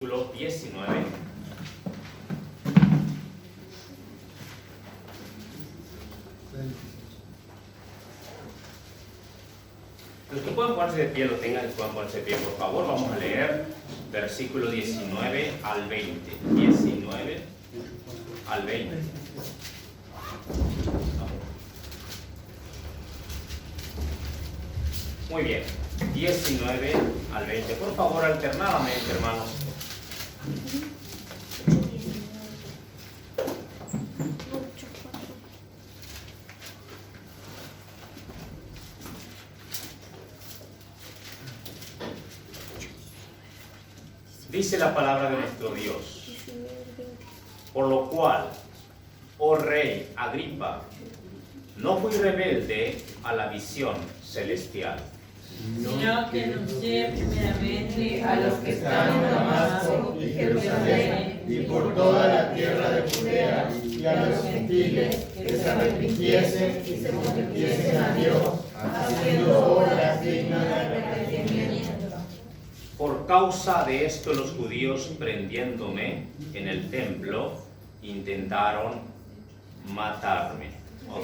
Versículo 19. Los que puedan ponerse de pie, lo tengan, que puedan ponerse de pie, por favor. Vamos a leer versículo 19 al 20. 19 al 20. Muy bien. 19 al 20. Por favor, alternadamente, hermanos. Dice la palabra de nuestro Dios: por lo cual, oh rey Agripa, no fui rebelde a la visión celestial, sino que anuncié primeramente a los que están en Damasco y Jerusalén y por toda la tierra de Judea y a los gentiles que se arrepintiesen y se convirtiesen a Dios, haciendo obras dignas de arrepentimiento. Por causa de esto los judíos, prendiéndome en el templo, intentaron matarme.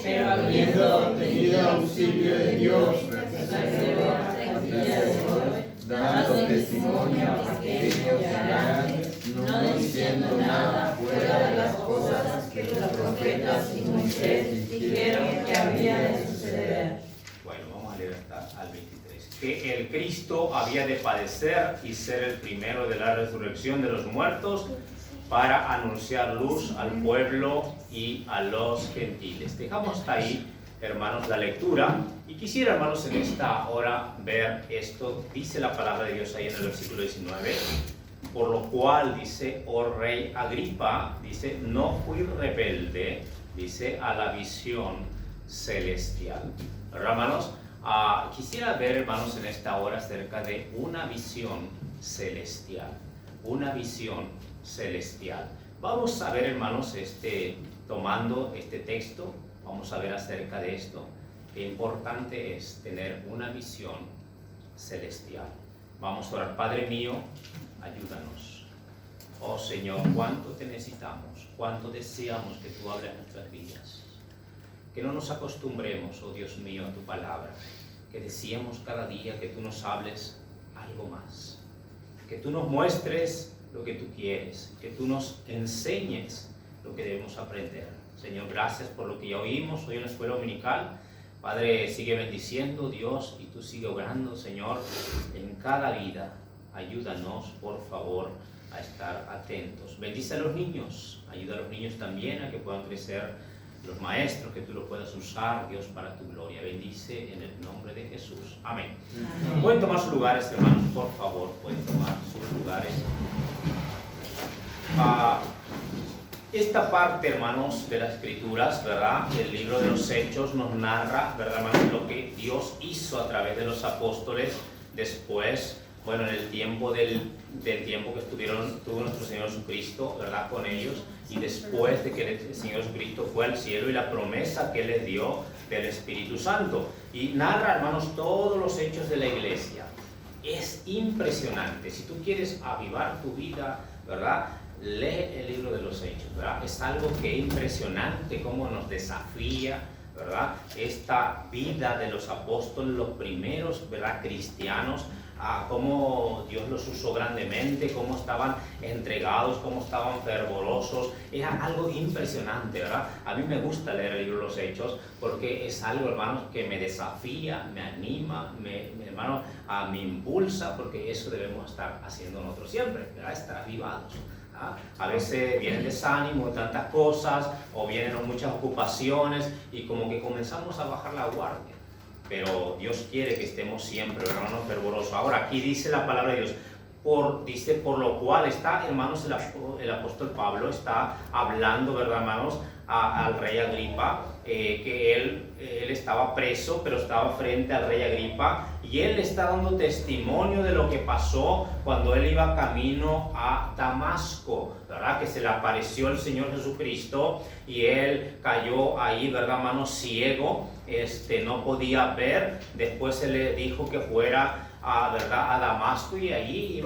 Pero habiendo obtenido auxilio de Dios, persevero hasta el día de hoy, dando testimonio a pequeños y a grandes, no diciendo nada fuera de las cosas que los profetas y Moisés dijeron que había de suceder. Bueno, vamos a leer hasta al 23. Que el Cristo había de padecer y ser el primero de la resurrección de los muertos, para anunciar luz al pueblo y a los gentiles. Dejamos hasta ahí, hermanos, la lectura. Y quisiera, hermanos, en esta hora ver esto. Dice la palabra de Dios ahí en el versículo 19. Por lo cual, dice, oh rey Agripa, dice, no fui rebelde, dice, a la visión celestial. ¿Verdad, hermanos? Quisiera ver, hermanos, en esta hora acerca de una visión celestial. Una visión celestial. Vamos a ver, hermanos, tomando este texto, vamos a ver acerca de esto. Qué importante es tener una visión celestial. Vamos a orar. Padre mío, ayúdanos. Oh Señor, cuánto te necesitamos, cuánto deseamos que tú hables en nuestras vidas. Que no nos acostumbremos, oh Dios mío, a tu palabra. Que deseemos cada día que tú nos hables algo más. Que tú nos muestres lo que tú quieres, que tú nos enseñes lo que debemos aprender. Señor, gracias por lo que ya oímos hoy en la escuela dominical. Padre, sigue bendiciendo, Dios, y tú sigue obrando, Señor, en cada vida. Ayúdanos, por favor, a estar atentos. Bendice a los niños, ayuda a los niños también a que puedan crecer los maestros, que tú los puedas usar, Dios, para tu gloria. Bendice en el nombre de Jesús. Amén. Amén. Pueden tomar sus lugares, hermanos, por favor, pueden tomar sus lugares. Esta parte, hermanos, de las Escrituras, ¿verdad? El libro de los Hechos nos narra, ¿verdad, hermanos? Lo que Dios hizo a través de los apóstoles después, bueno, en el tiempo del tiempo que tuvo nuestro Señor Jesucristo, ¿verdad? Con ellos, y después de que el Señor Jesucristo fue al cielo y la promesa que Él les dio del Espíritu Santo. Y narra, hermanos, todos los hechos de la iglesia. Es impresionante. Si tú quieres avivar tu vida, ¿verdad? Lee el libro de los Hechos, ¿verdad? Es algo que es impresionante, cómo nos desafía, ¿verdad? Esta vida de los apóstoles, los primeros, ¿verdad? Cristianos, cómo Dios los usó grandemente, cómo estaban entregados, cómo estaban fervorosos. Era algo impresionante, ¿verdad? A mí me gusta leer el libro de los Hechos porque es algo, hermanos, que me desafía, me anima, me impulsa, porque eso debemos estar haciendo nosotros siempre, ¿verdad? Estar avivados. A veces viene el desánimo de tantas cosas, o vienen muchas ocupaciones, y como que comenzamos a bajar la guardia. Pero Dios quiere que estemos siempre, hermanos, fervorosos. Ahora, aquí dice la palabra de Dios, por lo cual está, hermanos, el apóstol Pablo está hablando, ¿verdad, hermanos? Al rey Agripa, que él estaba preso, pero estaba frente al rey Agripa, y él está dando testimonio de lo que pasó cuando él iba camino a Damasco, ¿verdad? Que se le apareció el Señor Jesucristo y él cayó ahí, ¿verdad, hermano? Ciego, no podía ver. Después se le dijo que fuera ¿verdad?, a Damasco, y allí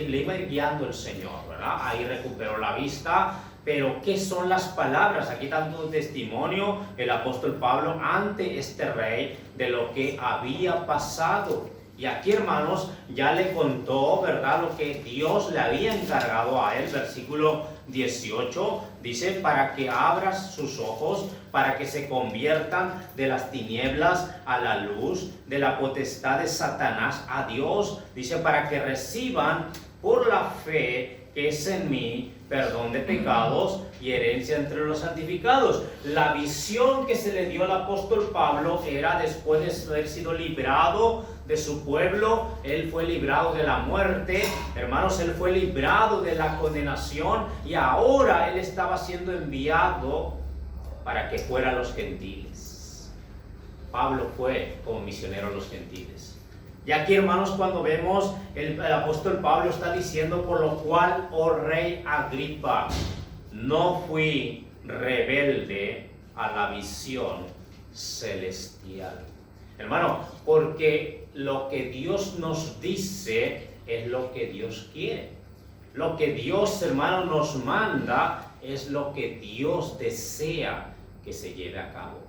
le iba guiando el Señor, ¿verdad? Ahí recuperó la vista. Pero ¿qué son las palabras? Aquí está un testimonio el apóstol Pablo ante este rey de lo que había pasado. Y aquí, hermanos, ya le contó, ¿verdad?, lo que Dios le había encargado a él. Versículo 18 dice: para que abras sus ojos, para que se conviertan de las tinieblas a la luz, de la potestad de Satanás a Dios. Dice: para que reciban por la fe que es en mí perdón de pecados y herencia entre los santificados. La visión que se le dio al apóstol Pablo era después de haber sido librado de su pueblo. Él fue librado de la muerte, hermanos, él fue librado de la condenación, y ahora él estaba siendo enviado para que fuera a los gentiles. Pablo fue como misionero a los gentiles. Y aquí, hermanos, cuando vemos el apóstol Pablo está diciendo: por lo cual, oh rey Agripa, no fui rebelde a la visión celestial. Hermano, porque lo que Dios nos dice es lo que Dios quiere. Lo que Dios, hermano, nos manda es lo que Dios desea que se lleve a cabo.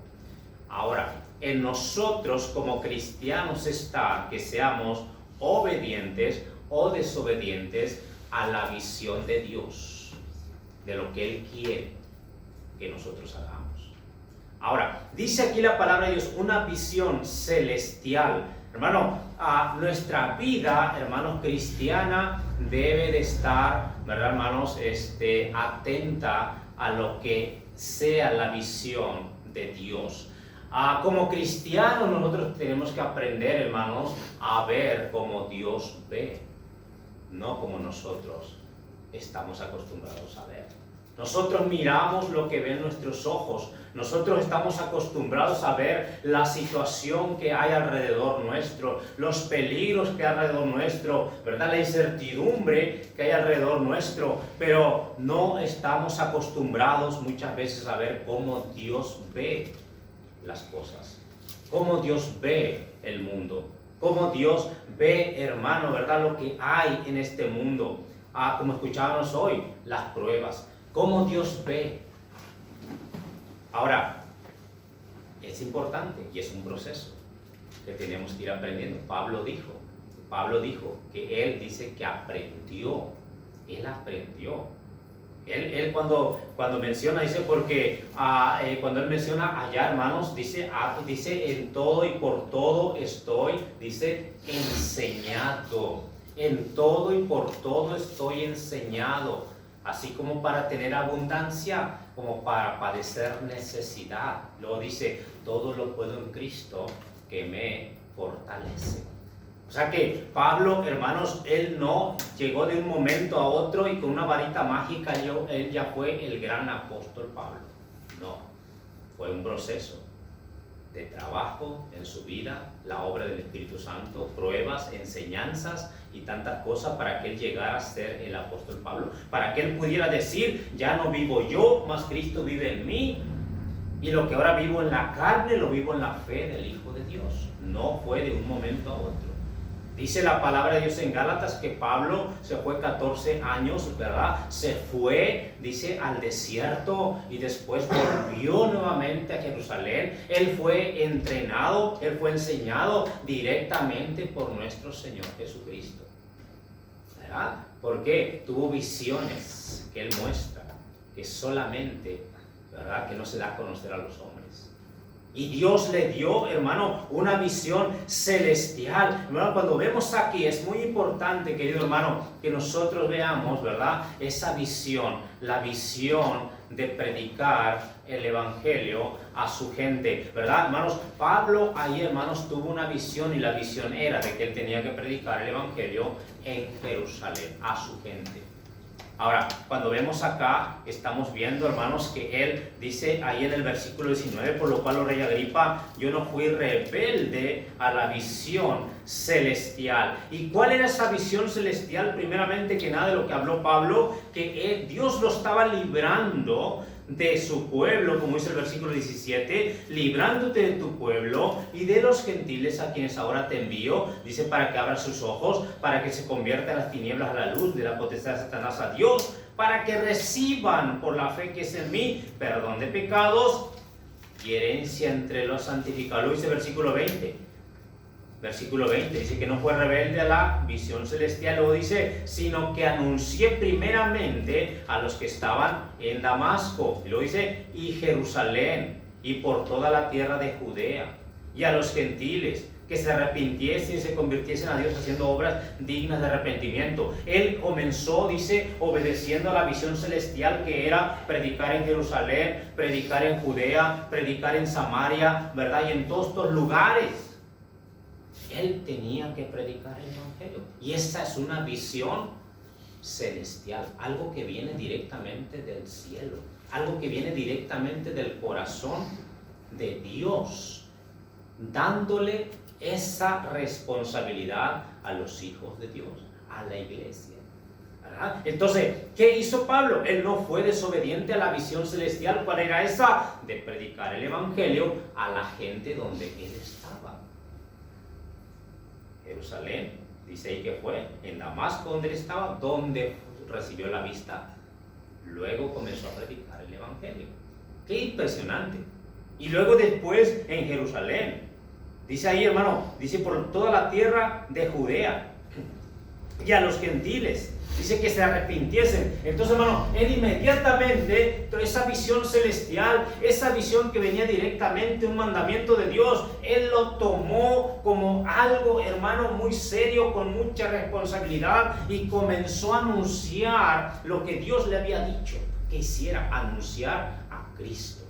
Ahora, en nosotros como cristianos está que seamos obedientes o desobedientes a la visión de Dios, de lo que Él quiere que nosotros hagamos. Ahora, dice aquí la palabra de Dios, una visión celestial. Hermano, nuestra vida, hermanos, cristiana debe de estar, ¿verdad, hermanos? Atenta a lo que sea la visión de Dios. Como cristianos nosotros tenemos que aprender, hermanos, a ver como Dios ve, no como nosotros estamos acostumbrados a ver. Nosotros miramos lo que ven nuestros ojos. Nosotros estamos acostumbrados a ver la situación que hay alrededor nuestro, los peligros que hay alrededor nuestro, ¿verdad?, la incertidumbre que hay alrededor nuestro, pero no estamos acostumbrados muchas veces a ver cómo Dios ve las cosas, cómo Dios ve el mundo, cómo Dios ve, hermano, ¿verdad?, lo que hay en este mundo. Como escuchábamos hoy, las pruebas, cómo Dios ve. Ahora, es importante y es un proceso que tenemos que ir aprendiendo. Pablo dijo que él dice que aprendió. Él aprendió. Él cuando menciona, dice, porque cuando él menciona allá, hermanos, dice en todo y por todo estoy, dice, enseñado. En todo y por todo estoy enseñado, así como para tener abundancia, como para padecer necesidad. Luego dice, todo lo puedo en Cristo que me fortalece. O sea que Pablo, hermanos, él no llegó de un momento a otro y con una varita mágica él ya fue el gran apóstol Pablo. No, fue un proceso de trabajo en su vida, la obra del Espíritu Santo, pruebas, enseñanzas y tantas cosas para que él llegara a ser el apóstol Pablo, para que él pudiera decir, ya no vivo yo, mas Cristo vive en mí, y lo que ahora vivo en la carne, lo vivo en la fe del Hijo de Dios. No fue de un momento a otro. Dice la palabra de Dios en Gálatas que Pablo se fue 14 años, ¿verdad? Se fue, dice, al desierto y después volvió nuevamente a Jerusalén. Él fue entrenado, él fue enseñado directamente por nuestro Señor Jesucristo, ¿verdad? Porque tuvo visiones que él muestra, que solamente, ¿verdad?, que no se da a conocer a los hombres. Y Dios le dio, hermano, una visión celestial. Hermano, cuando vemos aquí, es muy importante, querido hermano, que nosotros veamos, ¿verdad?, esa visión, la visión de predicar el evangelio a su gente, ¿verdad, hermanos? Pablo ahí, hermanos, tuvo una visión, y la visión era de que él tenía que predicar el evangelio en Jerusalén a su gente. Ahora, cuando vemos acá, estamos viendo, hermanos, que él dice ahí en el versículo 19, por lo cual, oh rey Agripa, yo no fui rebelde a la visión celestial. ¿Y cuál era esa visión celestial? Primeramente que nada, de lo que habló Pablo, que Dios lo estaba librando de su pueblo, como dice el versículo 17, librándote de tu pueblo y de los gentiles a quienes ahora te envío, dice, para que abran sus ojos, para que se conviertan las tinieblas a la luz, de la potestad de Satanás a Dios, para que reciban por la fe que es en mí perdón de pecados y herencia entre los santificados. Lo dice el versículo 20. Versículo 20 dice que no fue rebelde a la visión celestial, luego dice, sino que anuncié primeramente a los que estaban en Damasco, y luego dice, y Jerusalén, y por toda la tierra de Judea, y a los gentiles, que se arrepintiesen y se convirtiesen a Dios haciendo obras dignas de arrepentimiento. Él comenzó, dice, obedeciendo a la visión celestial, que era predicar en Jerusalén, predicar en Judea, predicar en Samaria, ¿verdad? Y en todos estos lugares él tenía que predicar el evangelio. Y esa es una visión celestial, algo que viene directamente del cielo, algo que viene directamente del corazón de Dios, dándole esa responsabilidad a los hijos de Dios, a la iglesia, ¿verdad? Entonces, ¿qué hizo Pablo? Él no fue desobediente a la visión celestial. ¿Cuál era esa? De predicar el evangelio a la gente donde él estaba. Jerusalén, dice ahí que fue en Damasco donde él estaba, donde recibió la vista. Luego comenzó a predicar el evangelio. ¡Qué impresionante! Y luego después en Jerusalén. Dice ahí, hermano, dice por toda la tierra de Judea y a los gentiles. Dice que se arrepintiesen. Entonces, hermano, él inmediatamente, toda esa visión celestial, esa visión que venía directamente, un mandamiento de Dios, él lo tomó como algo, hermano, muy serio, con mucha responsabilidad, y comenzó a anunciar lo que Dios le había dicho que hiciera: anunciar a Cristo,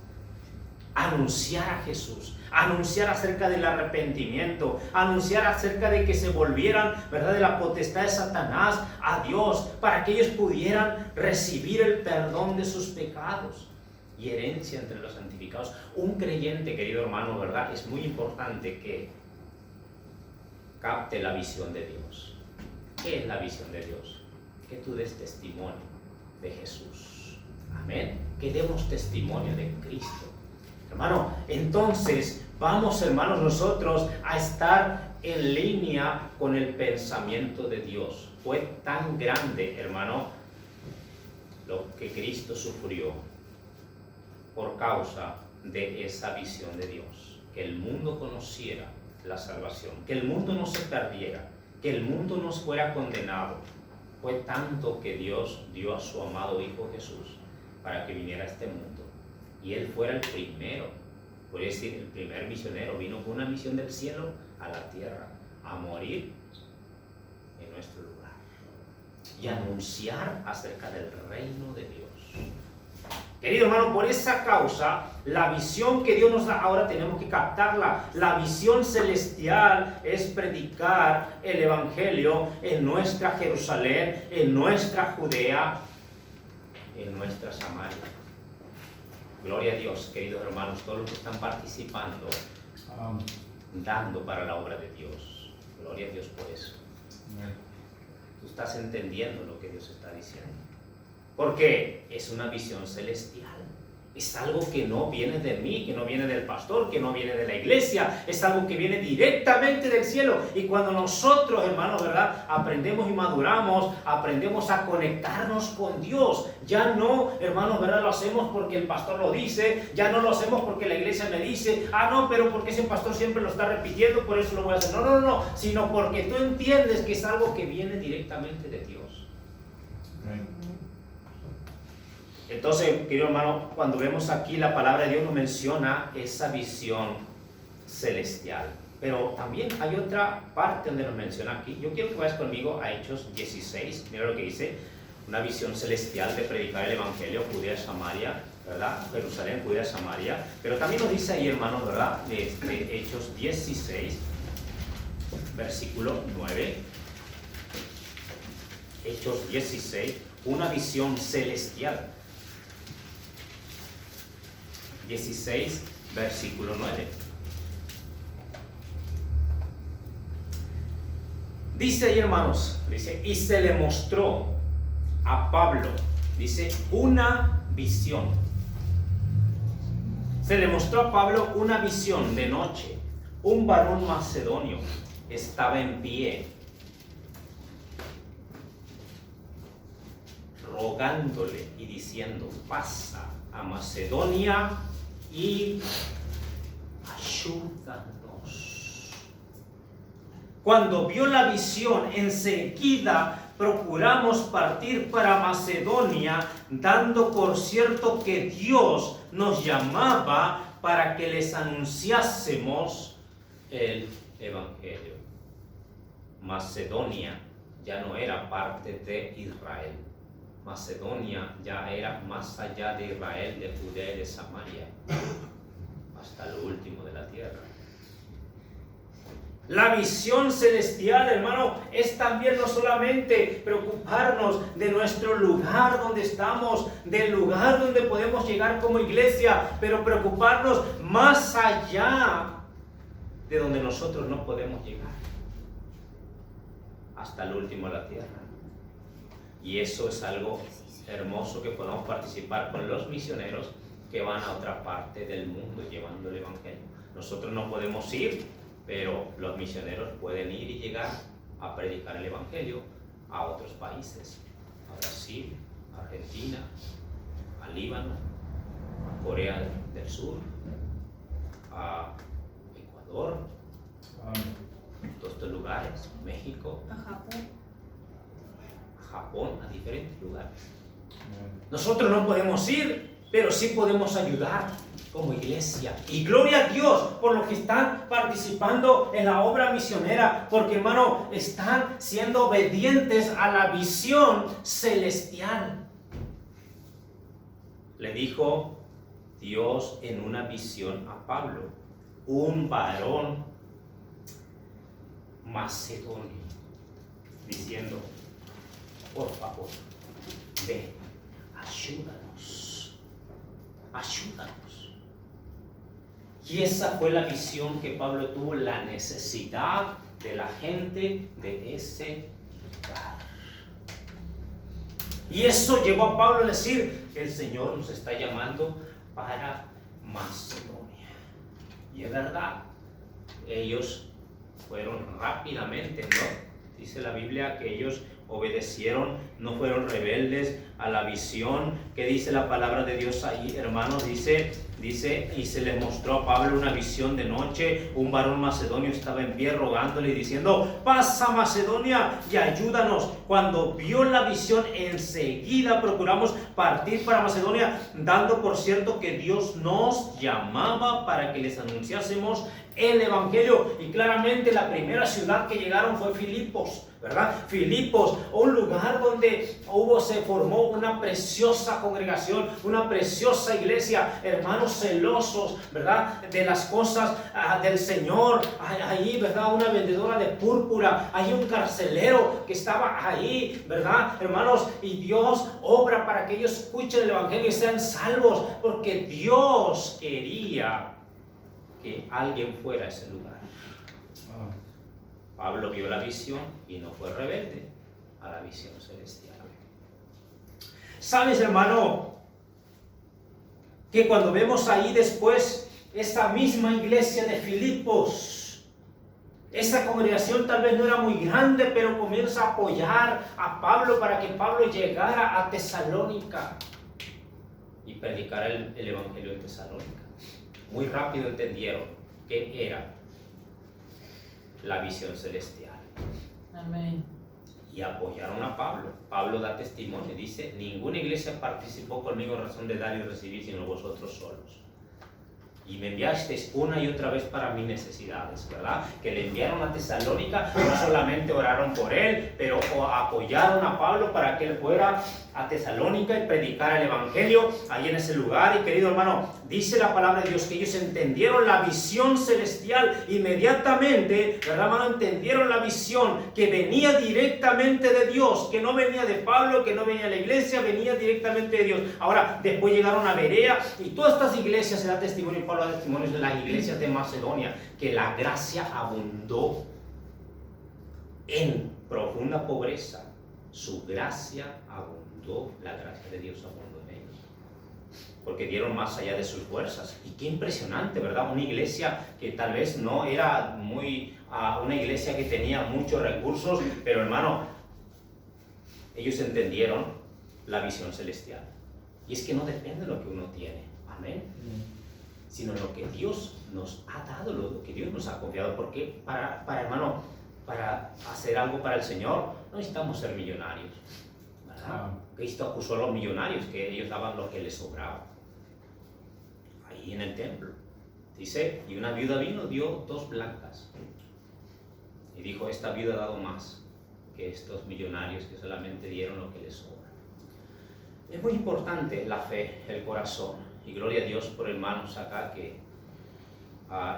anunciar a Jesús, anunciar acerca del arrepentimiento, anunciar acerca de que se volvieran, ¿verdad?, de la potestad de Satanás a Dios, para que ellos pudieran recibir el perdón de sus pecados y herencia entre los santificados. Un creyente, querido hermano, ¿verdad?, es muy importante que capte la visión de Dios. ¿Qué es la visión de Dios? Que tú des testimonio de Jesús. Amén. Que demos testimonio de Cristo. Hermano, entonces vamos, hermanos, nosotros a estar en línea con el pensamiento de Dios. Fue tan grande, hermano, lo que Cristo sufrió por causa de esa visión de Dios. Que el mundo conociera la salvación, que el mundo no se perdiera, que el mundo no fuera condenado. Fue tanto que Dios dio a su amado Hijo Jesús para que viniera a este mundo. Y él fuera el primero, por decir, el primer misionero. Vino con una misión del cielo a la tierra, a morir en nuestro lugar y anunciar acerca del reino de Dios. Querido hermano, por esa causa, la visión que Dios nos da, ahora tenemos que captarla. La visión celestial es predicar el evangelio en nuestra Jerusalén, en nuestra Judea, en nuestra Samaria. Gloria a Dios, queridos hermanos, todos los que están participando, dando para la obra de Dios. Gloria a Dios por eso. Tú estás entendiendo lo que Dios está diciendo. Porque es una visión celestial. Es algo que no viene de mí, que no viene del pastor, que no viene de la iglesia. Es algo que viene directamente del cielo. Y cuando nosotros, hermanos, ¿verdad?, aprendemos y maduramos, aprendemos a conectarnos con Dios. Ya no, hermanos, ¿verdad?, lo hacemos porque el pastor lo dice. Ya no lo hacemos porque la iglesia me dice: ah, no, pero porque ese pastor siempre lo está repitiendo, por eso lo voy a hacer. No. Sino porque tú entiendes que es algo que viene directamente de Dios. Entonces, querido hermano, cuando vemos aquí la palabra de Dios nos menciona esa visión celestial. Pero también hay otra parte donde nos menciona aquí. Yo quiero que vayas conmigo a Hechos 16. Mira lo que dice: una visión celestial de predicar el evangelio, Judea, Samaria, ¿verdad? Jerusalén, Judea, Samaria. Pero también nos dice ahí, hermanos, ¿verdad?, de Hechos 16, versículo 9. Hechos 16, una visión celestial. 16, versículo 9. Dice ahí, hermanos, dice: y se le mostró a Pablo, dice, una visión Se le mostró a Pablo una visión de noche. Un varón macedonio estaba en pie, rogándole y diciendo: pasa a Macedonia y ayúdanos. Cuando vio la visión, enseguida procuramos partir para Macedonia, dando por cierto que Dios nos llamaba para que les anunciásemos el Evangelio. Macedonia ya no era parte de Israel. Macedonia ya era más allá de Israel, de Judea y de Samaria, hasta lo último de la tierra. La visión celestial, hermano, es también no solamente preocuparnos de nuestro lugar donde estamos, del lugar donde podemos llegar como iglesia, pero preocuparnos más allá de donde nosotros no podemos llegar, hasta el último de la tierra. Y eso es algo hermoso, que podamos participar con los misioneros que van a otra parte del mundo llevando el Evangelio. Nosotros no podemos ir, pero los misioneros pueden ir y llegar a predicar el Evangelio a otros países, a Brasil, a Argentina, a Líbano, a Corea del Sur, a Ecuador, a todos estos lugares, México, A Japón, a diferentes lugares. Nosotros no podemos ir, pero sí podemos ayudar como iglesia. Y gloria a Dios por los que están participando en la obra misionera, porque, hermano, están siendo obedientes a la visión celestial. Le dijo Dios en una visión a Pablo: un varón macedonio, diciendo: por favor, ven, ayúdanos, ayúdanos. Y esa fue la visión que Pablo tuvo, la necesidad de la gente de ese lugar. Y eso llevó a Pablo a decir: el Señor nos está llamando para Macedonia. Y es verdad, ellos fueron rápidamente, ¿no? Dice la Biblia que ellos obedecieron, no fueron rebeldes a la visión. ¿Qué dice la palabra de Dios ahí, hermanos? Dice, y se les mostró a Pablo una visión de noche. Un varón macedonio estaba en pie rogándole y diciendo: pasa a Macedonia y ayúdanos. Cuando vio la visión, enseguida procuramos partir para Macedonia, dando por cierto que Dios nos llamaba para que les anunciásemos el Evangelio. Y claramente la primera ciudad que llegaron fue Filipos, ¿verdad? Filipos, un lugar donde se formó una preciosa congregación, una preciosa iglesia, hermanos celosos, ¿verdad? De las cosas del Señor. Ahí, ¿verdad? Una vendedora de púrpura, hay un carcelero que estaba ahí, ¿verdad? Hermanos, y Dios obra para que ellos escuchen el Evangelio y sean salvos, porque Dios quería que alguien fuera a ese lugar. Pablo vio la visión y no fue rebelde a la visión celestial. ¿Sabes, hermano? Que cuando vemos ahí después esa misma iglesia de Filipos, esa congregación tal vez no era muy grande, pero comienza a apoyar a Pablo para que Pablo llegara a Tesalónica y predicara el Evangelio de Tesalónica. Muy rápido entendieron que era la visión celestial. Amén. Y apoyaron a Pablo. Pablo da testimonio, dice: ninguna iglesia participó conmigo en razón de dar y recibir, sino vosotros solos. Y me enviasteis una y otra vez para mis necesidades, ¿verdad? Que le enviaron a Tesalónica, no solamente oraron por él, pero apoyaron a Pablo para que él fuera a Tesalónica y predicara el Evangelio ahí en ese lugar. Y querido hermano, dice la palabra de Dios que ellos entendieron la visión celestial inmediatamente, ¿verdad, hermano? Entendieron la visión que venía directamente de Dios, que no venía de Pablo, que no venía de la iglesia, venía directamente de Dios. Ahora, después llegaron a Berea y todas estas iglesias, se da testimonio, Pablo da testimonio de las iglesias de Macedonia, que la gracia abundó en profunda pobreza. Su gracia abundó, la gracia de Dios abundó en ellos. porque dieron más allá de sus fuerzas. Y qué impresionante, ¿verdad? Una iglesia que tal vez no era una iglesia que tenía muchos recursos, pero hermano, ellos entendieron la visión celestial. Y es que no depende de lo que uno tiene, amén, sino lo que Dios nos ha dado, lo que Dios nos ha confiado. Porque hermano, para hacer algo para el Señor no necesitamos ser millonarios, ¿verdad? Cristo acusó a los millonarios que ellos daban lo que les sobraba. Ahí en el templo dice, y una viuda vino, dio 2 blancas y dijo, esta viuda ha dado más que estos millonarios que solamente dieron lo que les sobra. Es muy importante la fe, el corazón, y gloria a Dios por hermanos acá que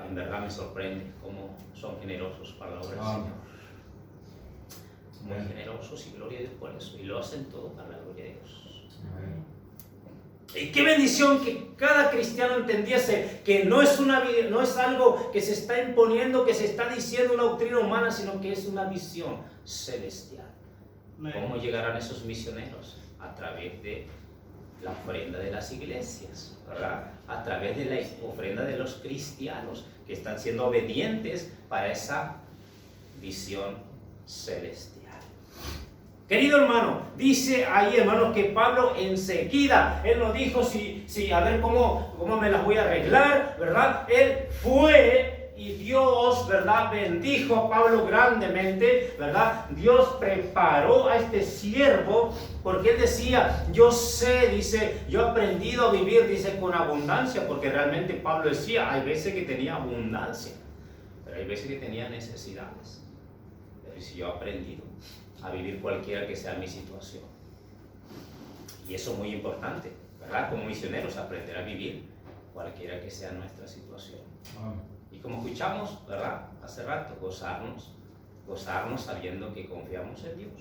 en verdad me sorprende cómo son generosos para la obra del Señor. Muy generosos, y gloria a Dios por eso, y lo hacen todo para la gloria de Dios. Y qué bendición que cada cristiano entendiese que no es algo que se está imponiendo, que se está diciendo una doctrina humana, sino que es una visión celestial. ¿Cómo llegarán esos misioneros? A través de la ofrenda de las iglesias, ¿verdad? A través de la ofrenda de los cristianos que están siendo obedientes para esa visión celestial. Querido hermano, dice ahí, hermano, que Pablo enseguida, él no dijo a ver cómo me las voy a arreglar, ¿verdad? Él fue y Dios, ¿verdad?, bendijo a Pablo grandemente, ¿verdad? Dios preparó a este siervo, porque él decía, yo he aprendido a vivir, dice, con abundancia, porque realmente Pablo decía, hay veces que tenía abundancia, pero hay veces que tenía necesidades. Pero si yo he aprendido a vivir cualquiera que sea mi situación. Y eso es muy importante, ¿verdad? Como misioneros, aprender a vivir cualquiera que sea nuestra situación. Y como escuchamos, ¿verdad?, hace rato, gozarnos sabiendo que confiamos en Dios.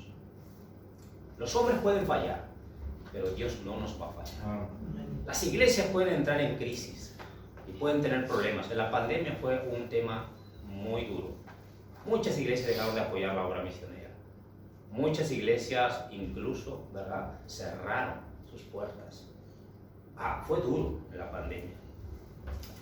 Los hombres pueden fallar, pero Dios no nos va a fallar. Las iglesias pueden entrar en crisis y pueden tener problemas. En la pandemia fue un tema muy duro. Muchas iglesias dejaron de apoyar la obra misionera. Muchas iglesias incluso, ¿verdad?, cerraron sus puertas. Fue duro en la pandemia.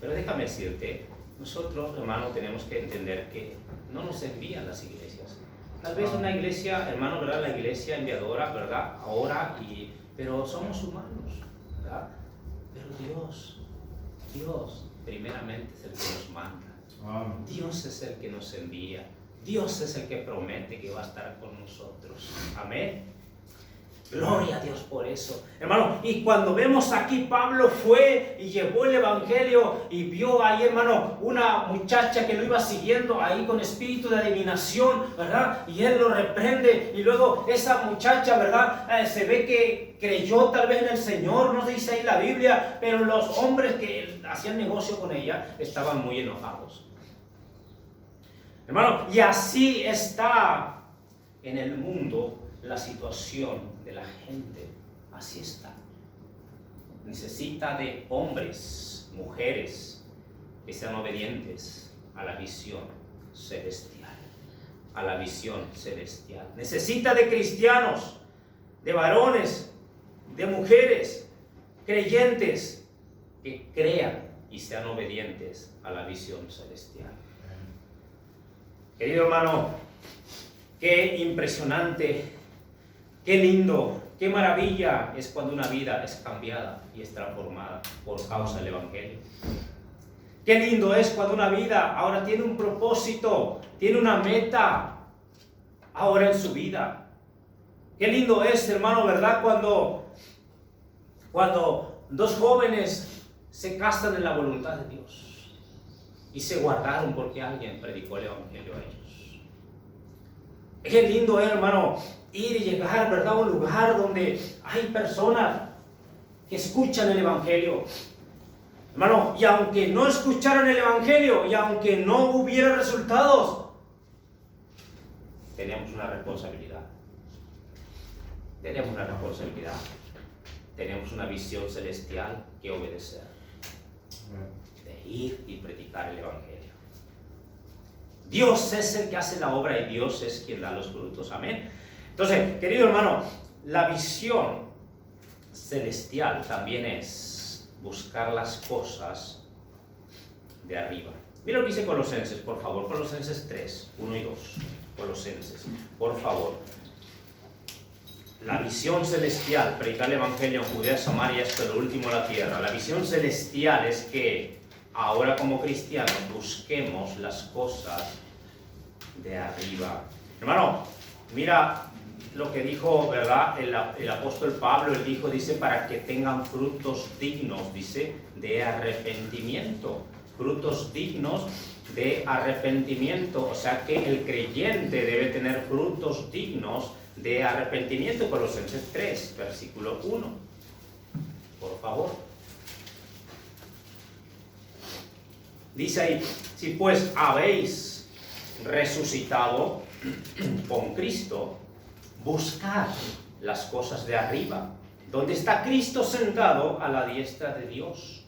Pero déjame decirte, nosotros, hermanos, tenemos que entender que no nos envían las iglesias. Tal vez una iglesia, hermano, ¿verdad?, la iglesia enviadora, ¿verdad?, ahora, pero somos humanos, ¿verdad? Pero Dios primeramente es el que nos manda. Dios es el que nos envía. Dios es el que promete que va a estar con nosotros. Amén. Gloria a Dios por eso, hermano. Y cuando vemos aquí, Pablo fue y llevó el evangelio y vio ahí, hermano, una muchacha que lo iba siguiendo ahí con espíritu de adivinación, ¿verdad? Y él lo reprende, y luego esa muchacha, ¿verdad?, se ve que creyó tal vez en el Señor, no dice ahí la Biblia, pero los hombres que hacían negocio con ella estaban muy enojados. Hermano, y así está en el mundo la situación de la gente. Así está. Necesita de hombres, mujeres que sean obedientes a la visión celestial. A la visión celestial. Necesita de cristianos, de varones, de mujeres, creyentes que crean y sean obedientes a la visión celestial. Querido hermano, qué impresionante, qué lindo, qué maravilla es cuando una vida es cambiada y es transformada por causa del evangelio. Qué lindo es cuando una vida ahora tiene un propósito, tiene una meta ahora en su vida. Qué lindo es, hermano, ¿verdad?, cuando dos jóvenes se casan en la voluntad de Dios y se guardaron porque alguien predicó el evangelio a ellos. Qué lindo es, hermano, ir y llegar, ¿verdad?, a un lugar donde hay personas que escuchan el evangelio. Hermano, y aunque no escucharan el evangelio y aunque no hubiera resultados, tenemos una responsabilidad. Tenemos una responsabilidad. Tenemos una visión celestial que obedecer. De ir y predicar el evangelio. Dios es el que hace la obra y Dios es quien da los frutos. Amén. Entonces, querido hermano, la visión celestial también es buscar las cosas de arriba. Mira lo que dice Colosenses, por favor, Colosenses 3, 1 y 2. Colosenses, por favor. La visión celestial, predicar el Evangelio en Judea, Samaria, hasta lo último de la tierra. La visión celestial es que ahora como cristianos busquemos las cosas de arriba. Hermano, mira lo que dijo, ¿verdad? El apóstol Pablo, él dijo, dice, para que tengan frutos dignos, dice, de arrepentimiento. Frutos dignos de arrepentimiento. O sea que el creyente debe tener frutos dignos de arrepentimiento. Colosenses 3, versículo 1. Por favor. Dice ahí, si pues habéis resucitado con Cristo, buscad las cosas de arriba, donde está Cristo sentado a la diestra de Dios.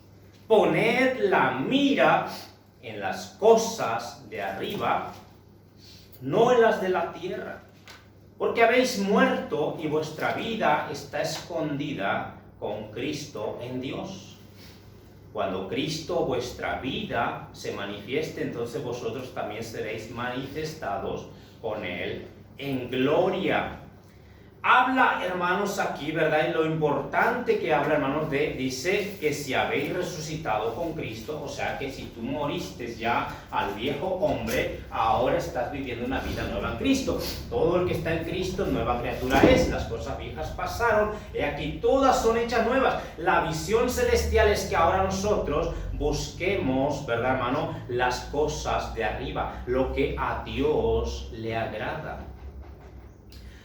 Poned la mira en las cosas de arriba, no en las de la tierra, porque habéis muerto y vuestra vida está escondida con Cristo en Dios. Cuando Cristo, vuestra vida, se manifieste, entonces vosotros también seréis manifestados con Él en gloria. Habla, hermanos, aquí, ¿verdad? Y lo importante que habla, hermanos, dice que si habéis resucitado con Cristo, o sea que si tú moriste ya al viejo hombre, ahora estás viviendo una vida nueva en Cristo. Todo el que está en Cristo, nueva criatura es. Las cosas viejas pasaron, y aquí todas son hechas nuevas. La visión celestial es que ahora nosotros busquemos, ¿verdad, hermano? Las cosas de arriba, lo que a Dios le agrada.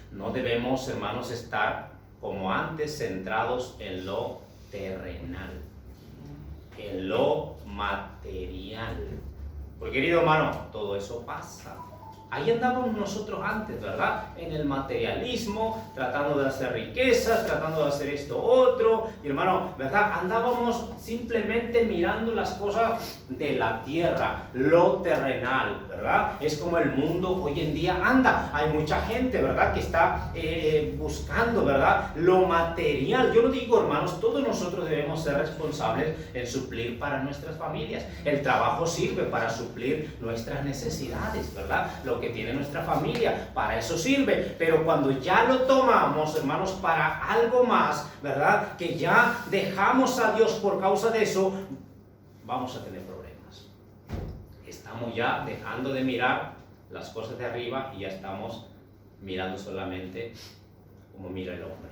No debemos, hermanos, estar como antes centrados en lo terrenal, en lo material. Porque, querido hermano, todo eso pasa. Ahí andábamos nosotros antes, ¿verdad? En el materialismo, tratando de hacer riquezas, tratando de hacer esto otro. Y hermano, ¿verdad? Andábamos simplemente mirando las cosas de la tierra, lo terrenal, ¿verdad? Es como el mundo hoy en día anda. Hay mucha gente, ¿verdad? Que está buscando, ¿verdad? Lo material. Yo lo digo, hermanos, todos nosotros debemos ser responsables en suplir para nuestras familias. El trabajo sirve para suplir nuestras necesidades, ¿verdad? Lo que tiene nuestra familia, para eso sirve. Pero cuando ya lo tomamos, hermanos, para algo más, ¿verdad? Que ya dejamos a Dios por causa de eso, vamos a tener problemas. Estamos ya dejando de mirar las cosas de arriba y ya estamos mirando solamente como mira el hombre.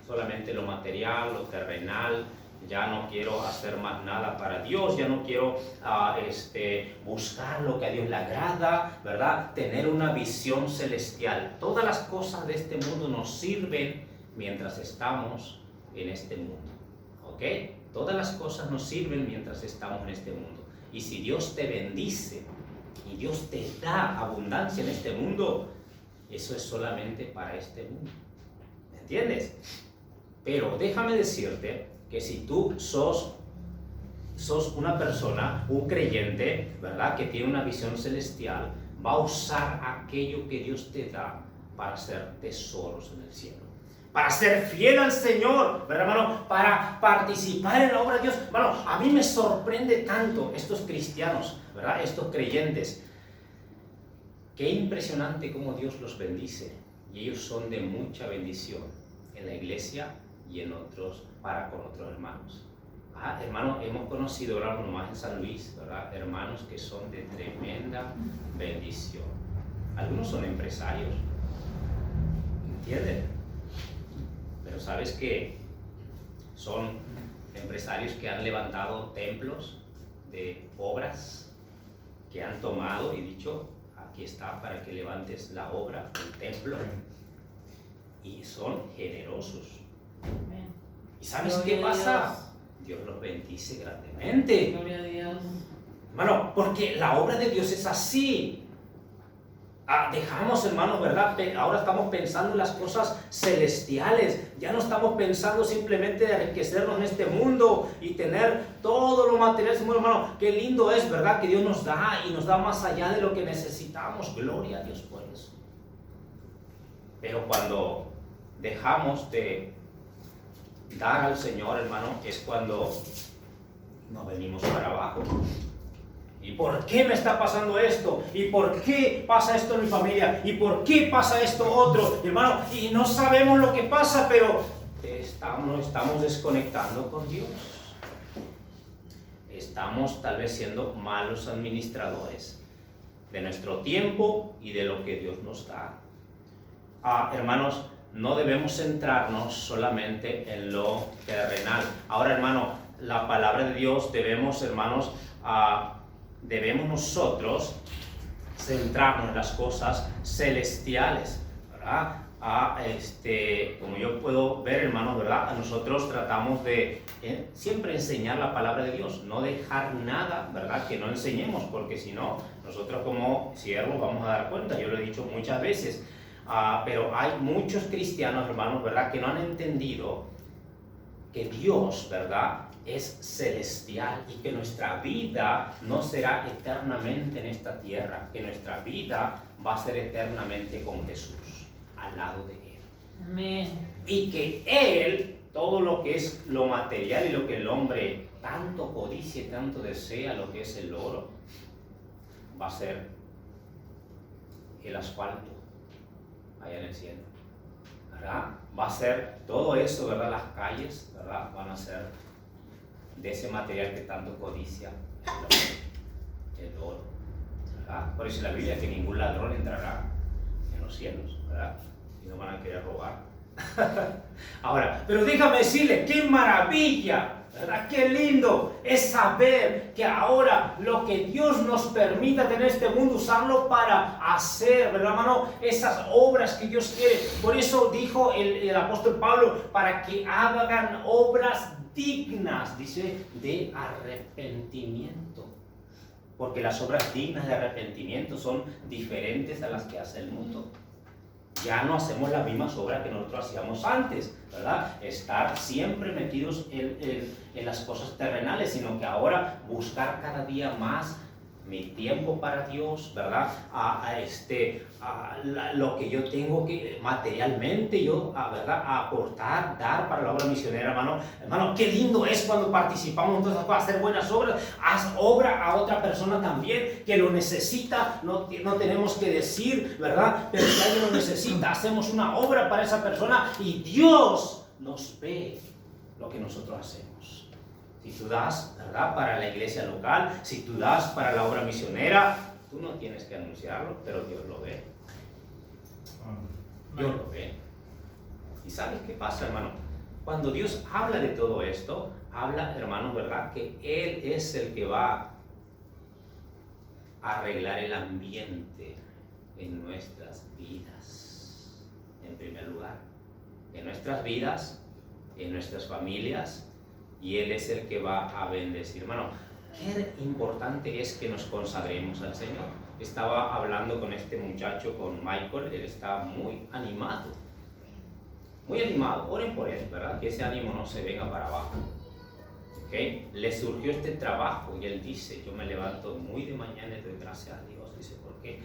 Solamente lo material, lo terrenal. Ya no quiero hacer más nada para Dios, ya no quiero buscar lo que a Dios le agrada, ¿verdad? Tener una visión celestial. Todas las cosas de este mundo nos sirven mientras estamos en este mundo, ¿ok? Todas las cosas nos sirven mientras estamos en este mundo. Y si Dios te bendice y Dios te da abundancia en este mundo, eso es solamente para este mundo, ¿me entiendes? Pero déjame decirte que si tú sos una persona, un creyente, ¿verdad? Que tiene una visión celestial, va a usar aquello que Dios te da para hacer tesoros en el cielo. Para ser fiel al Señor, ¿verdad, hermano? Para participar en la obra de Dios. Bueno, a mí me sorprende tanto estos cristianos, ¿verdad? Estos creyentes. Qué impresionante cómo Dios los bendice. Y ellos son de mucha bendición en la iglesia y en otros, con otros hermanos. Hermanos, hemos conocido ahora nomás en San Luis, ¿verdad? Hermanos que son de tremenda bendición. Algunos son empresarios, ¿entienden? Pero sabes que son empresarios que han levantado templos de obras, que han tomado y dicho, aquí está para que levantes la obra, el templo, y son generosos. ¿Y sabes qué pasa? Dios los bendice grandemente. Gloria a Dios. Hermano, porque la obra de Dios es así. Dejamos, hermanos, ¿verdad? Ahora estamos pensando en las cosas celestiales. Ya no estamos pensando simplemente de enriquecernos en este mundo y tener todo lo material. Hermano, qué lindo es, ¿verdad? Que Dios nos da y nos da más allá de lo que necesitamos. Gloria a Dios por eso. Pero cuando dejamos de dar al Señor, hermano, es cuando nos venimos para abajo. ¿Y por qué me está pasando esto? ¿Y por qué pasa esto en mi familia? ¿Y por qué pasa esto otro? Hermano, y no sabemos lo que pasa, pero estamos desconectando con Dios. Estamos tal vez siendo malos administradores de nuestro tiempo y de lo que Dios nos da. Hermanos, no debemos centrarnos solamente en lo terrenal. Ahora, hermano, la palabra de Dios debemos, hermanos, debemos nosotros centrarnos en las cosas celestiales, ¿verdad? Como yo puedo ver, hermanos, ¿verdad? Nosotros tratamos de siempre enseñar la palabra de Dios, no dejar nada, ¿verdad? Que no enseñemos, porque si no, nosotros como siervos vamos a dar cuenta. Yo lo he dicho muchas veces, pero hay muchos cristianos, hermanos, ¿verdad? Que no han entendido que Dios, ¿verdad?, es celestial y que nuestra vida no será eternamente en esta tierra, que nuestra vida va a ser eternamente con Jesús, al lado de Él. Amén. Y que Él, todo lo que es lo material y lo que el hombre tanto codicia y tanto desea, lo que es el oro, va a ser el asfalto allá en el cielo, ¿verdad? Va a ser todo eso, ¿verdad? Las calles, ¿verdad? Van a ser de ese material que tanto codicia el oro, ¿verdad? Por eso la Biblia dice que ningún ladrón entrará en los cielos, ¿verdad? Y no van a querer robar. Ahora, pero déjame decirle, qué maravilla, ¿verdad? Qué lindo es saber que ahora lo que Dios nos permita tener este mundo, usarlo para hacer, ¿verdad, hermano? Esas obras que Dios quiere. Por eso dijo el apóstol Pablo, para que hagan obras dignas, dice, de arrepentimiento. Porque las obras dignas de arrepentimiento son diferentes a las que hace el mundo. Ya no hacemos las mismas obras que nosotros hacíamos antes, ¿verdad? Estar siempre metidos en las cosas terrenales, sino que ahora buscar cada día más mi tiempo para Dios, ¿verdad? Lo que yo tengo que materialmente, ¿verdad? Aportar, dar para la obra misionera, hermano. Hermano, qué lindo es cuando participamos en todas esas cosas, hacer buenas obras. Haz obra a otra persona también que lo necesita, no tenemos que decir, ¿verdad? Pero si alguien lo necesita, hacemos una obra para esa persona y Dios nos ve lo que nosotros hacemos. Si tú das, ¿verdad?, para la iglesia local, si tú das para la obra misionera, tú no tienes que anunciarlo, pero Dios lo ve. Dios lo ve. ¿Y sabes qué pasa, hermano? Cuando Dios habla de todo esto, habla, hermano, ¿verdad?, que Él es el que va a arreglar el ambiente en nuestras vidas. En primer lugar, en nuestras vidas, en nuestras familias, y Él es el que va a bendecir. Hermano, qué importante es que nos consagremos al Señor. Estaba hablando con este muchacho, con Michael, él está muy animado. Muy animado, oren por él, ¿verdad? Que ese ánimo no se venga para abajo. ¿Okay? Le surgió este trabajo y él dice, yo me levanto muy de mañana y doy gracias a Dios. Dice, ¿por qué?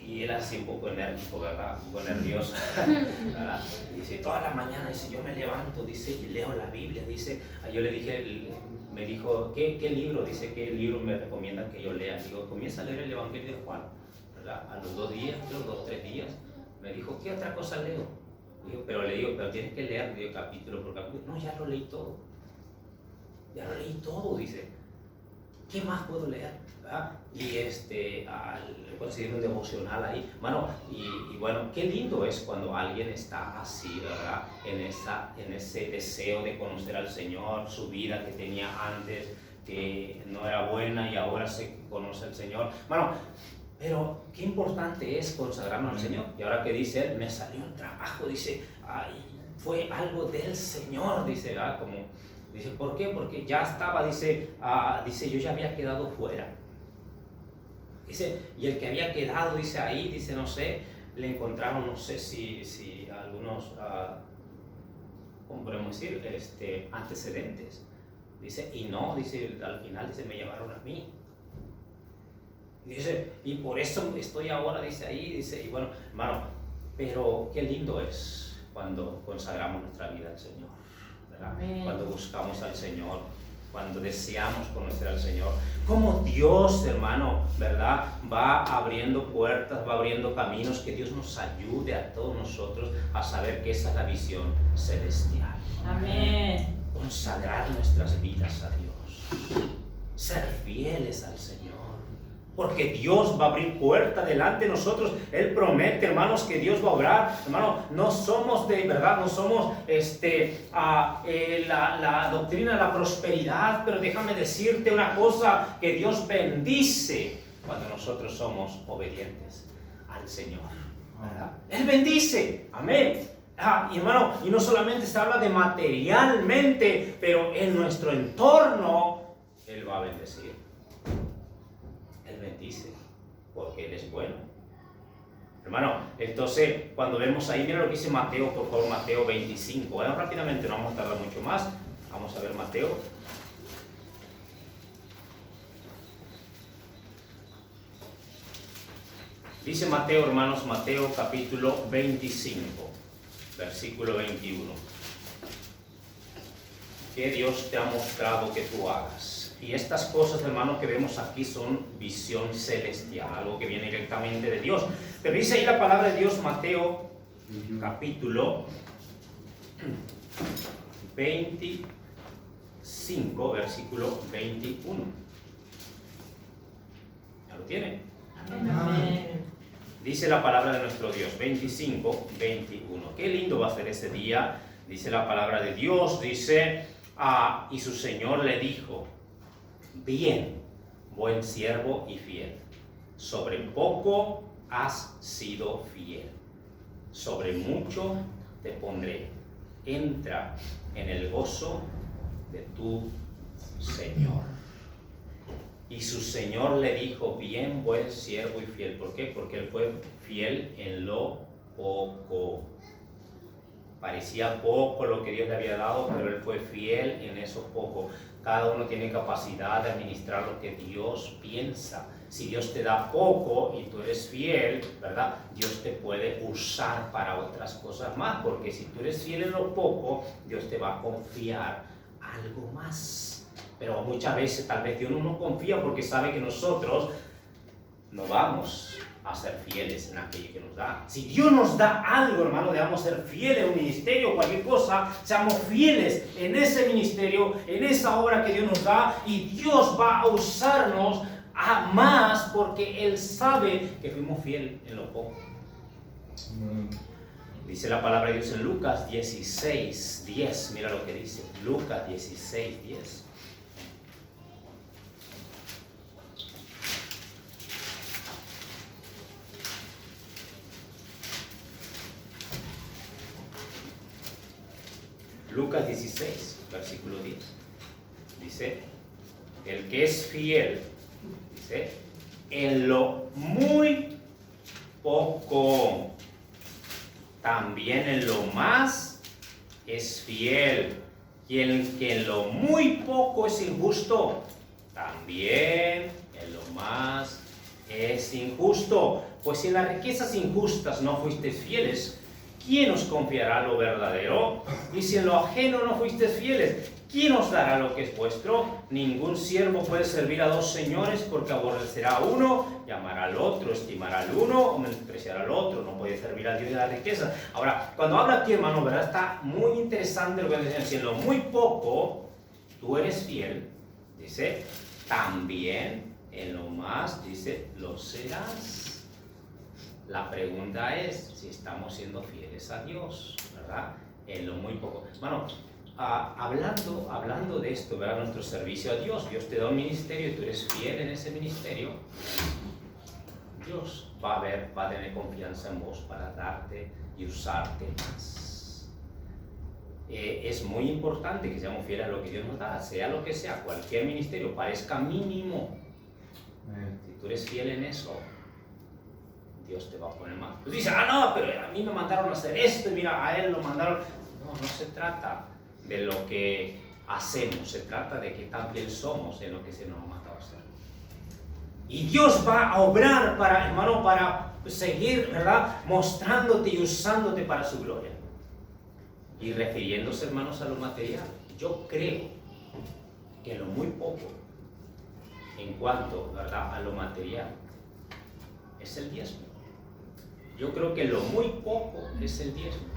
Y él así un poco enérgico, ¿verdad? Un poco nervioso, ¿verdad? Dice, toda la mañana, dice, yo me levanto, dice, y leo la Biblia, dice, yo le dije, me dijo, ¿qué libro? Dice, ¿qué libro me recomiendan que yo lea? Digo, comienza a leer el Evangelio de Juan, ¿verdad? A los 2 días, creo, 2 o 3 días, me dijo, ¿qué otra cosa leo? Digo, pero tienes que leer, digo, capítulo por capítulo. No, ya lo leí todo. Ya lo leí todo, dice. ¿Qué más puedo leer? ¿Verdad? Y conseguir un devocional ahí. Bueno, y bueno, qué lindo es cuando alguien está así, ¿verdad? En ese deseo de conocer al Señor, su vida que tenía antes, que no era buena y ahora se conoce al Señor. Bueno, pero qué importante es consagrarnos al Señor. Y ahora que dice él, me salió un trabajo, dice, fue algo del Señor, dice, ¿verdad? Dice, ¿por qué? Porque ya estaba, dice, yo ya había quedado fuera. Dice, y el que había quedado, dice, ahí, dice, no sé, le encontraron, no sé si algunos, ¿cómo podemos decir? Antecedentes. Dice, y no, dice, al final, dice, me llamaron a mí. Dice, y por eso estoy ahora, dice, ahí, dice, y bueno, hermano, pero qué lindo es cuando consagramos nuestra vida al Señor. ¿verdad? Amén. Cuando buscamos al Señor, cuando deseamos conocer al Señor, como Dios, hermano, ¿verdad? Va abriendo puertas, va abriendo caminos, que Dios nos ayude a todos nosotros a saber que esa es la visión celestial. Amén. Consagrar nuestras vidas a Dios, ser fieles al Señor, porque Dios va a abrir puerta delante de nosotros. Él promete, hermanos, que Dios va a obrar. Hermano, no somos de verdad, no somos la doctrina de la prosperidad, pero déjame decirte una cosa, que Dios bendice cuando nosotros somos obedientes al Señor, ¿verdad? Él bendice, amén. Y hermano, y no solamente se habla de materialmente, pero en nuestro entorno Él va a bendecir. Él bendice, porque Él es bueno. Hermano, entonces cuando vemos ahí, mira lo que dice Mateo, por favor, Mateo 25. Bueno, rápidamente, no vamos a tardar mucho más. Vamos a ver Mateo. Dice Mateo, hermanos, Mateo capítulo 25. Versículo 21. Que Dios te ha mostrado que tú hagas. Y estas cosas, hermanos, que vemos aquí son visión celestial, algo que viene directamente de Dios. Pero dice ahí la palabra de Dios, Mateo, capítulo 25, versículo 21. ¿Ya lo tiene? Amén. Dice la palabra de nuestro Dios, 25, 21. Qué lindo va a ser ese día. Dice la palabra de Dios, dice, y su Señor le dijo, bien, buen siervo y fiel. Sobre poco has sido fiel. Sobre mucho te pondré. Entra en el gozo de tu Señor. Y su Señor le dijo, bien, buen siervo y fiel. ¿Por qué? Porque él fue fiel en lo poco. Parecía poco lo que Dios le había dado, pero él fue fiel en eso poco. Cada uno tiene capacidad de administrar lo que Dios piensa. Si Dios te da poco y tú eres fiel, ¿verdad? Dios te puede usar para otras cosas más. Porque si tú eres fiel en lo poco, Dios te va a confiar algo más. Pero muchas veces tal vez Dios no nos confía porque sabe que nosotros no vamos a ser fieles en aquello que nos da. Si Dios nos da algo, hermano, debemos ser fieles en un ministerio o cualquier cosa, seamos fieles en ese ministerio, en esa obra que Dios nos da, y Dios va a usarnos a más porque Él sabe que fuimos fieles en lo poco. Dice la palabra de Dios en Lucas 16, 10. Mira lo que dice. Lucas 16, 10. Lucas 16, versículo 10. Dice, el que es fiel, dice, en lo muy poco, también en lo más es fiel. Y el que en lo muy poco es injusto, también en lo más es injusto. Pues si en las riquezas injustas no fuisteis fieles, ¿quién os confiará lo verdadero? Y si en lo ajeno no fuisteis fieles, ¿quién os dará lo que es vuestro? Ningún siervo puede servir a dos señores, porque aborrecerá a uno, llamará al otro, estimará al uno o menospreciará al otro. No puede servir al Dios de la riqueza. Ahora, cuando habla aquí, hermano, ¿verdad? Está muy interesante lo que dice. Si en lo muy poco tú eres fiel, dice, también en lo más, dice, lo serás. La pregunta es si estamos siendo fieles a Dios, ¿verdad? En lo muy poco. Bueno, hablando de esto, ¿verdad? Nuestro servicio a Dios. Dios te da un ministerio y tú eres fiel en ese ministerio. Dios va a tener confianza en vos para darte y usarte más. Es muy importante que seamos fieles a lo que Dios nos da, sea lo que sea, cualquier ministerio, parezca mínimo. Si tú eres fiel en eso, Dios te va a poner más. Pues dice, no, pero a mí me mandaron a hacer esto y mira, a él lo mandaron. No se trata de lo que hacemos, se trata de que tan bien somos en lo que se nos ha mandado a hacer. Y Dios va a obrar para, hermano, para seguir, ¿verdad? Mostrándote y usándote para su gloria. Y refiriéndose, hermanos, a lo material, yo creo que lo muy poco en cuanto, ¿verdad?, a lo material es el diezmo. Yo creo que lo muy poco es el diezmo.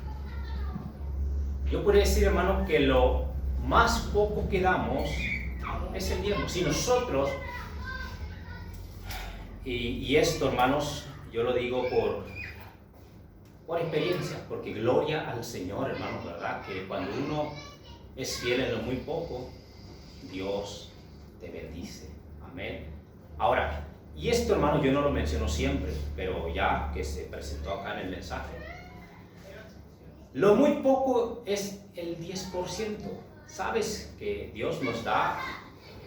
Yo podría decir, hermano, que lo más poco que damos es el diezmo. Si nosotros, y esto, hermanos, yo lo digo por experiencia, porque gloria al Señor, hermanos, ¿verdad? Que cuando uno es fiel en lo muy poco, Dios te bendice. Amén. Ahora, y esto, hermano, yo no lo menciono siempre, pero ya que se presentó acá en el mensaje, lo muy poco es el 10%. Sabes que Dios nos da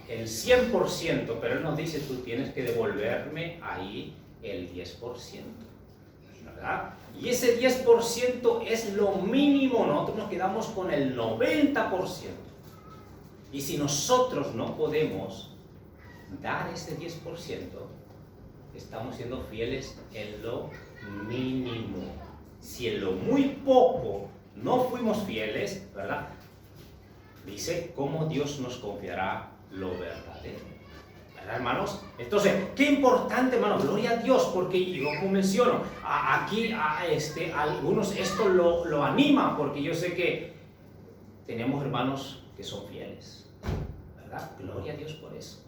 el 100%, pero Él nos dice, tú tienes que devolverme ahí el 10%, ¿verdad? Y ese 10% es lo mínimo, nosotros nos quedamos con el 90%. Y si nosotros no podemos dar ese 10%, estamos siendo fieles en lo mínimo. Si en lo muy poco no fuimos fieles, ¿verdad? Dice, ¿cómo Dios nos confiará lo verdadero? ¿Verdad, hermanos? Entonces, qué importante, hermanos, gloria a Dios, porque yo como menciono, aquí algunos esto lo anima, porque yo sé que tenemos hermanos que son fieles, ¿verdad? Gloria a Dios por eso,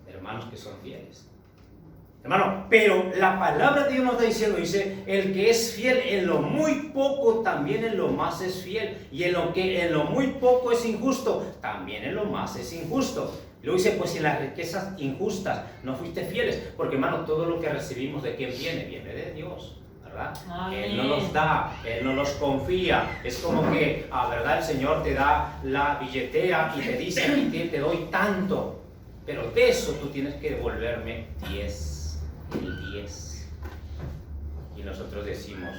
hermanos que son fieles. Hermano, pero la palabra de Dios nos está diciendo, dice, el que es fiel en lo muy poco, también en lo más es fiel. Y en lo muy poco es injusto, también en lo más es injusto. Y luego dice, pues si en las riquezas injustas no fuiste fieles, porque, hermano, todo lo que recibimos, ¿de quién viene? Viene de Dios, ¿verdad? Amén. Él no los da, Él no los confía. Es como que, ¿verdad? El Señor te da la billetera y te dice, aquí te doy tanto, pero de eso tú tienes que devolverme 10. El 10. Y nosotros decimos,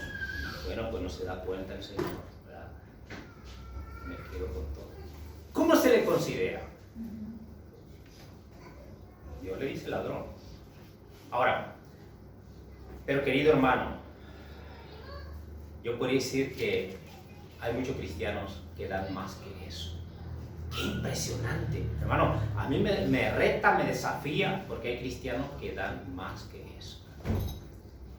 bueno, pues no se da cuenta el Señor, ¿verdad? Me quedo con todo. ¿Cómo se le considera? Dios le dice ladrón. Ahora, pero querido hermano, yo podría decir que hay muchos cristianos que dan más que eso. ¡Qué impresionante! Hermano, a mí me reta, me desafía, porque hay cristianos que dan más que eso.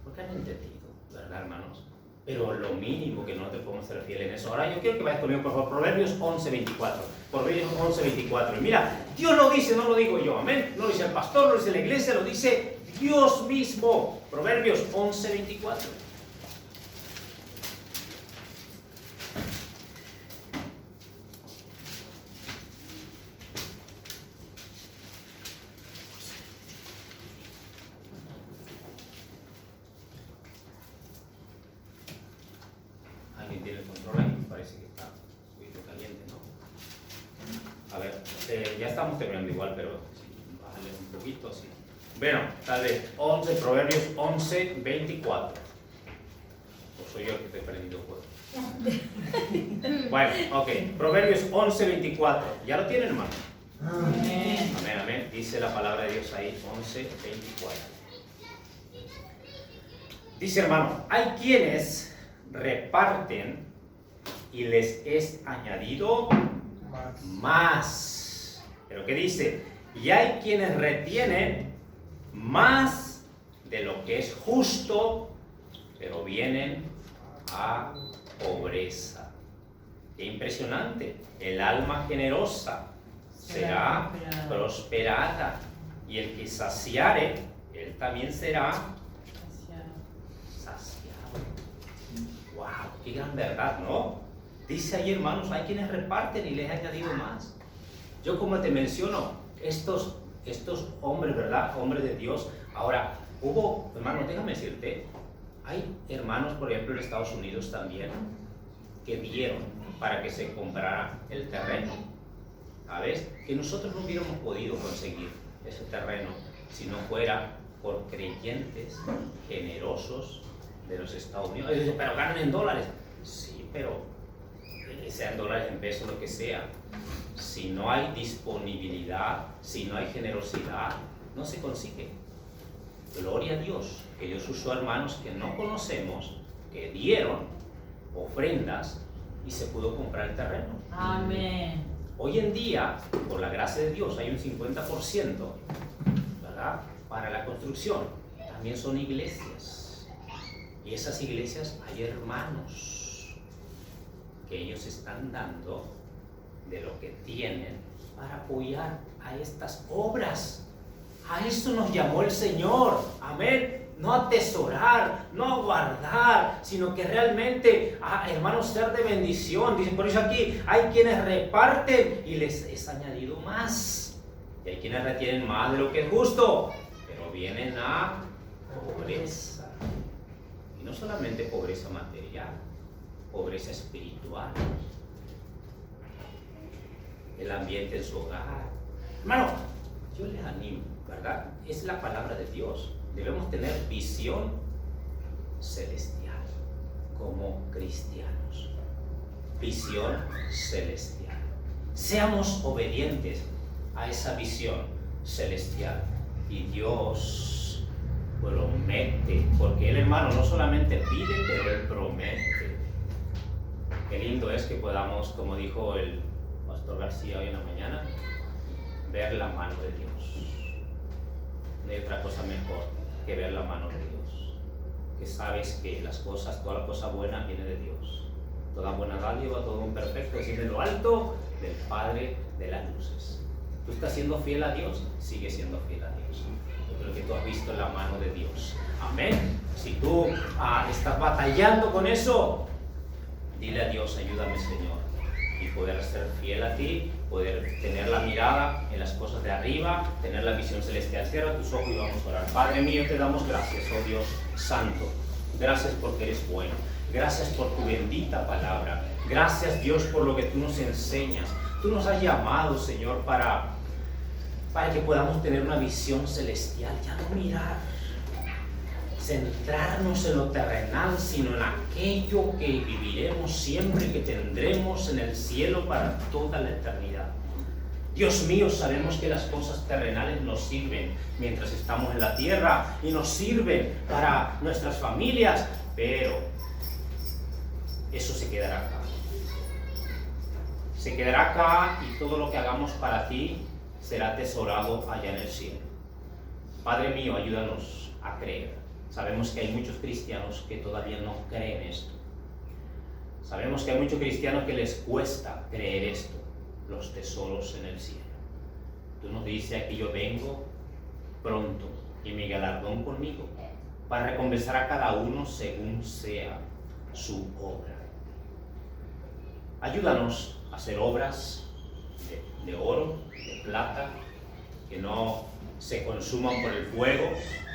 Porque han entendido, ¿verdad, hermanos? Pero lo mínimo que no te podemos ser fiel en eso. Ahora yo quiero que vayas conmigo, por favor, Proverbios 11:24. Proverbios 11:24. Y mira, Dios lo dice, no lo digo yo, amén. No lo dice el pastor, no lo dice la iglesia, lo dice Dios mismo. Proverbios 11:24. Estamos terminando igual, pero bájale un poquito así. Bueno, tal vez Proverbios 11:24. O soy yo el que te he perdido juego. Bueno, ok. Proverbios 11:24. ¿Ya lo tienen, hermano? Amén. Amén, amén. Dice la palabra de Dios ahí, 11:24. Dice, hermano, hay quienes reparten y les es añadido más. Pero ¿qué dice? Y hay quienes retienen más de lo que es justo, pero vienen a pobreza. Qué impresionante. El alma generosa será prosperada. Y el que saciare, él también será saciado. ¡Wow! ¡Qué gran verdad!, ¿no? Dice ahí, hermanos, hay quienes reparten y les ha añadido más. Yo, como te menciono, estos hombres, ¿verdad? Hombres de Dios. Ahora, hermano, déjame decirte, hay hermanos, por ejemplo, en Estados Unidos también, que dieron para que se comprara el terreno. ¿Sabes? Que nosotros no hubiéramos podido conseguir ese terreno si no fuera por creyentes generosos de los Estados Unidos. Y dicen, pero ganan en dólares. Sí, pero sean dólares, en pesos, lo que sea. Si no hay disponibilidad, si no hay generosidad, no se consigue. Gloria a Dios, que Dios usó hermanos que no conocemos, que dieron ofrendas y se pudo comprar el terreno. Amén. Hoy en día, por la gracia de Dios, hay un 50%, ¿verdad?, para la construcción. También son iglesias. Y esas iglesias hay hermanos que ellos están dando de lo que tienen para apoyar a estas obras. A esto nos llamó el Señor. Amén. No a atesorar, no a guardar, sino que realmente, hermanos, ser de bendición. Dicen, por eso aquí hay quienes reparten y les es añadido más. Y hay quienes retienen más de lo que es justo, pero vienen a pobreza. Y no solamente pobreza material, pobreza espiritual. El ambiente en su hogar. Hermano, yo les animo, ¿verdad? Es la palabra de Dios. Debemos tener visión celestial como cristianos. Visión celestial. Seamos obedientes a esa visión celestial. Y Dios promete, porque Él, hermano, no solamente pide, pero Él promete. Qué lindo es que podamos, como dijo el pastor García hoy en la mañana, ver la mano de Dios. No hay otra cosa mejor que ver la mano de Dios, que sabes que las cosas, toda cosa buena viene de Dios, toda buena dádiva, todo un perfecto desciende de lo alto del Padre de las luces. Tú estás siendo fiel a Dios, sigue siendo fiel a Dios. Yo creo que tú has visto la mano de Dios. Amén. Si tú estás batallando con eso, dile a Dios, ayúdame, Señor, y poder ser fiel a ti, poder tener la mirada en las cosas de arriba, tener la visión celestial. Cierra tus ojos y vamos a orar. Padre mío, te damos gracias, oh Dios santo. Gracias porque eres bueno. Gracias por tu bendita palabra. Gracias, Dios, por lo que tú nos enseñas. Tú nos has llamado, Señor, para que podamos tener una visión celestial. Ya no mirar, centrarnos en lo terrenal, sino en aquello que viviremos siempre, que tendremos en el cielo para toda la eternidad. Dios mío, sabemos que las cosas terrenales nos sirven mientras estamos en la tierra y nos sirven para nuestras familias, pero eso se quedará acá. Se quedará acá y todo lo que hagamos para ti será atesorado allá en el cielo. Padre mío, ayúdanos a creer. Sabemos que hay muchos cristianos que todavía no creen esto. Sabemos que hay muchos cristianos que les cuesta creer esto, los tesoros en el cielo. Tú nos dices aquí, yo vengo pronto y mi galardón conmigo para recompensar a cada uno según sea su obra. Ayúdanos a hacer obras de oro, de plata, que no se consuman por el fuego.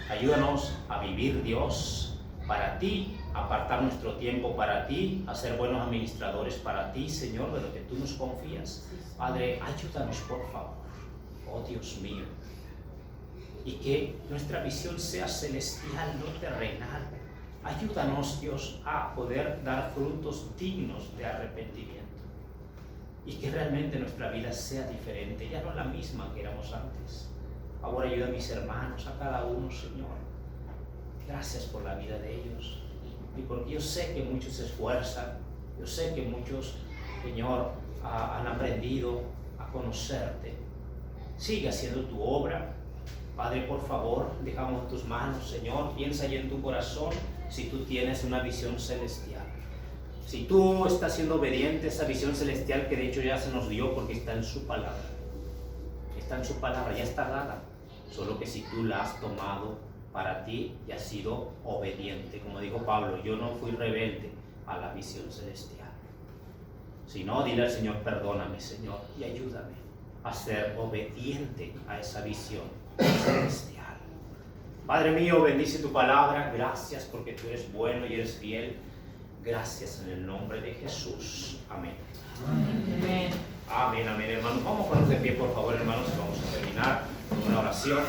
Ayúdanos a vivir, Dios, para ti, a apartar nuestro tiempo para ti, a ser buenos administradores para ti, Señor, de lo que tú nos confías. Padre, ayúdanos, por favor, oh Dios mío, y que nuestra visión sea celestial, no terrenal. Ayúdanos, Dios, a poder dar frutos dignos de arrepentimiento y que realmente nuestra vida sea diferente, ya no la misma que éramos antes. Ahora ayuda a mis hermanos, a cada uno, Señor. Gracias por la vida de ellos. Y porque yo sé que muchos se esfuerzan, yo sé que muchos, Señor, han aprendido a conocerte. Sigue haciendo tu obra. Padre, por favor, dejamos en tus manos, Señor. Piensa ya en tu corazón si tú tienes una visión celestial. Si tú estás siendo obediente a esa visión celestial que de hecho ya se nos dio porque está en su palabra. Está en su palabra, ya está dada. Solo que si tú la has tomado para ti y has sido obediente. Como dijo Pablo, yo no fui rebelde a la visión celestial. Si no, dile al Señor, perdóname, Señor, y ayúdame a ser obediente a esa visión celestial. Padre mío, bendice tu palabra. Gracias porque tú eres bueno y eres fiel. Gracias en el nombre de Jesús. Amén. Amén. Amén, amén, hermanos. Vamos a ponernos de pie, por favor, hermanos, y vamos a terminar con una oración.